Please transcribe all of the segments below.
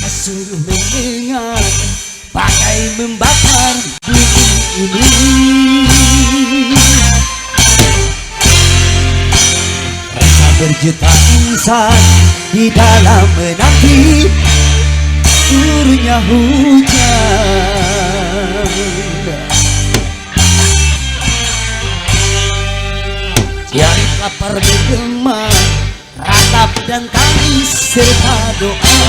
sungguh mendengar bagai membakar bumi ini. Rasa berjuta insan di dalam menanti turunnya hujan. Tiada lapar menggema, ratap dan tangis serta doa.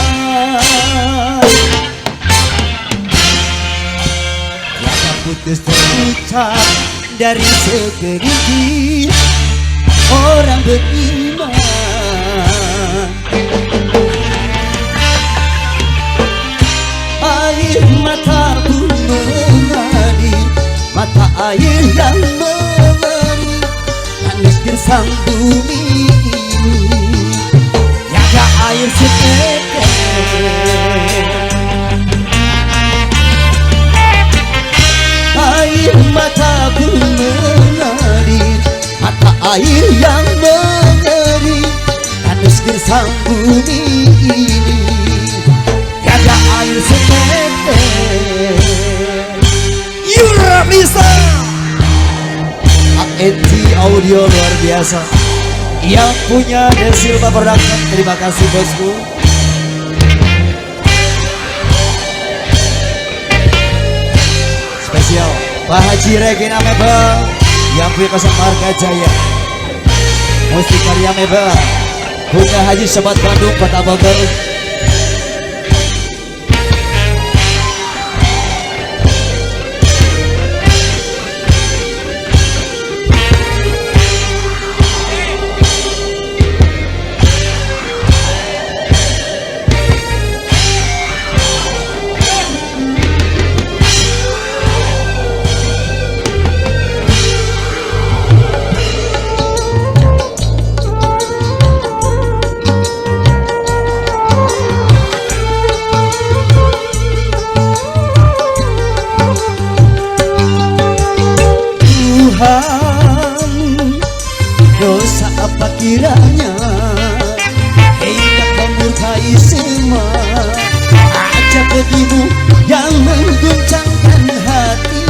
Tiada putus terucap dari segelintir orang beriman. Air mataku mengalir, mata air yang mengalir, tangis gersang bumi ini. Jaga air setetes. Air mataku mengalir, mata air yang mengalir, tangis gersang bumi ini. Jaga air setetes. Yura bisa. ANT Audio luar biasa yang punya The Silva Production. Terima kasih bosku. Spesial Pak Haji Regina Mebel yang punya Kasar Marga Jaya, musik karya Mebel, Bunda Haji Sobat Bandung Kota Bogor. Dosa apa kiranya hingga kau murkai semua aja begitu yang mengguncangkan hati.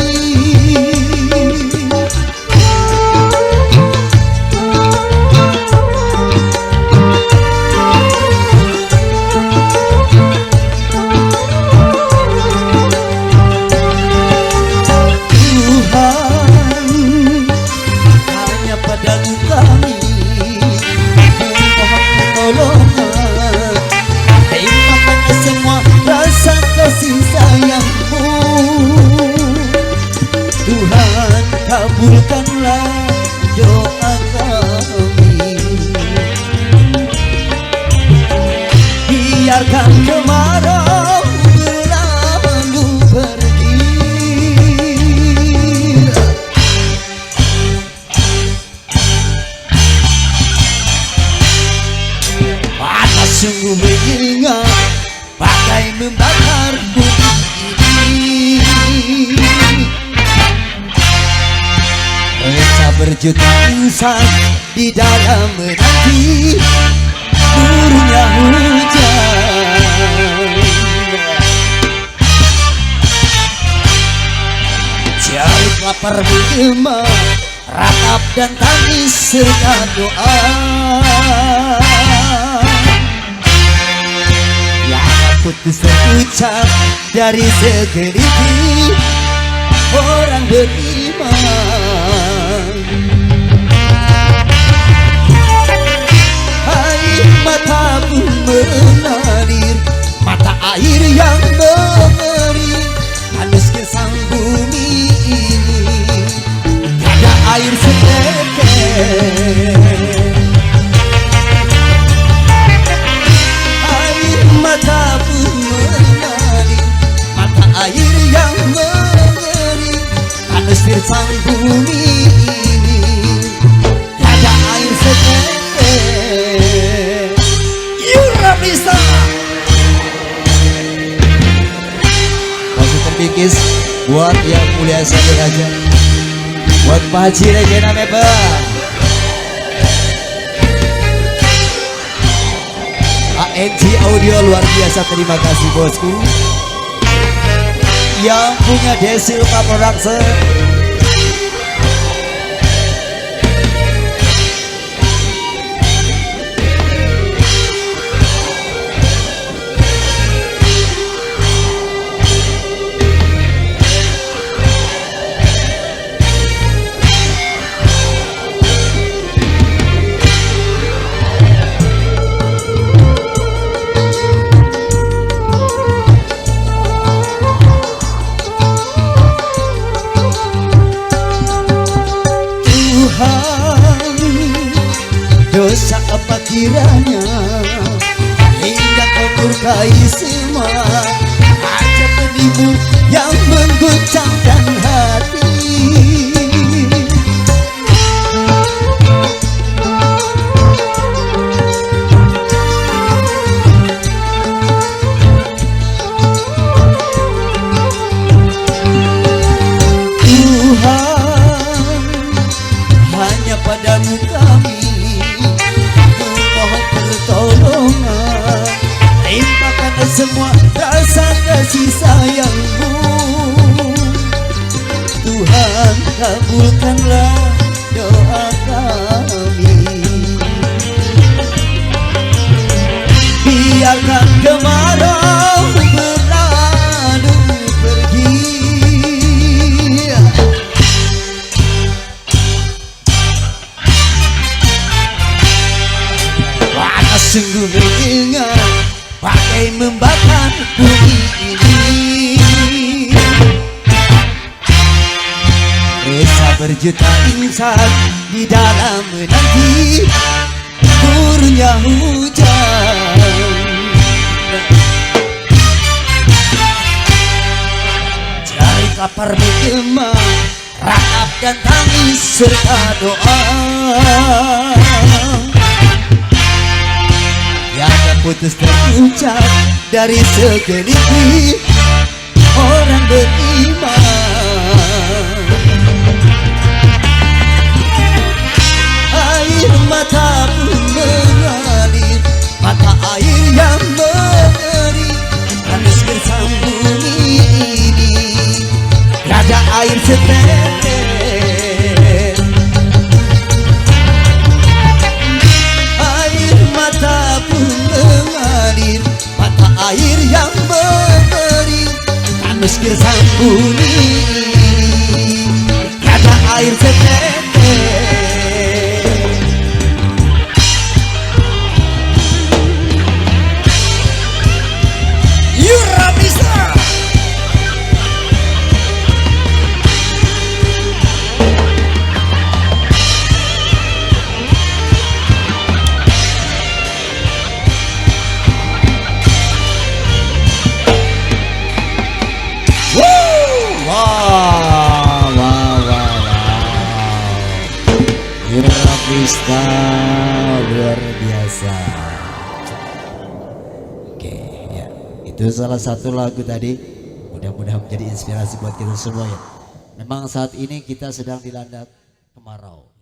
Tuhan kabulkanlah doa kami, biarkan kemarau berlalu pergi. Panas sungguh menyengat bagai membakar bumi ini. Rasa berjuta insan di dalam menanti turunnya hujan. Jauh lapar menggema, ratap dan tangis serta doa. Yang putus terucap dari segelintir orang beriman. Air mataku mengalir, mata air yang mengalir, tangis gersang bumi ini. Ada air setetes. Air mataku mengalir, mata air yang mengalir, tangis gersang bumi ini. Ada air setetes. Yura bisa. Masuk terpikis buat yang mulia saja, buat Pak Haji Regina Mebel, NG Audio luar biasa, terima kasih bosku. Yang punya Desilva Production, dosa apa kiranya hingga kau murkai semua ajab dirimu yang mengguncangkan hati. Tuhan, hanya padamu kami pertolongan, limpahkan semua rasa kasih sayangmu. Tuhan, kabulkanlah doa kami. Biarkan kemarau berlalu pergi, sungguh ringan bagai membakar bumi ini. Resah berjuta insan di dalam menanti turunnya hujan. Jari kapar bergema, ratap dan tangis serta doa. Tiada putus terucap dari segelintir orang beriman. Air mata pun mengalir, mata air yang mengering, harus bersambung ini. Tiada air setetes, air yang mengering, tak mesti sambuni, kata air setetes. Yura bisa. Irafista luar biasa. Oke ya, itu salah satu lagu tadi. Mudah-mudahan menjadi inspirasi buat kita semua ya. Memang saat ini kita sedang dilanda kemarau.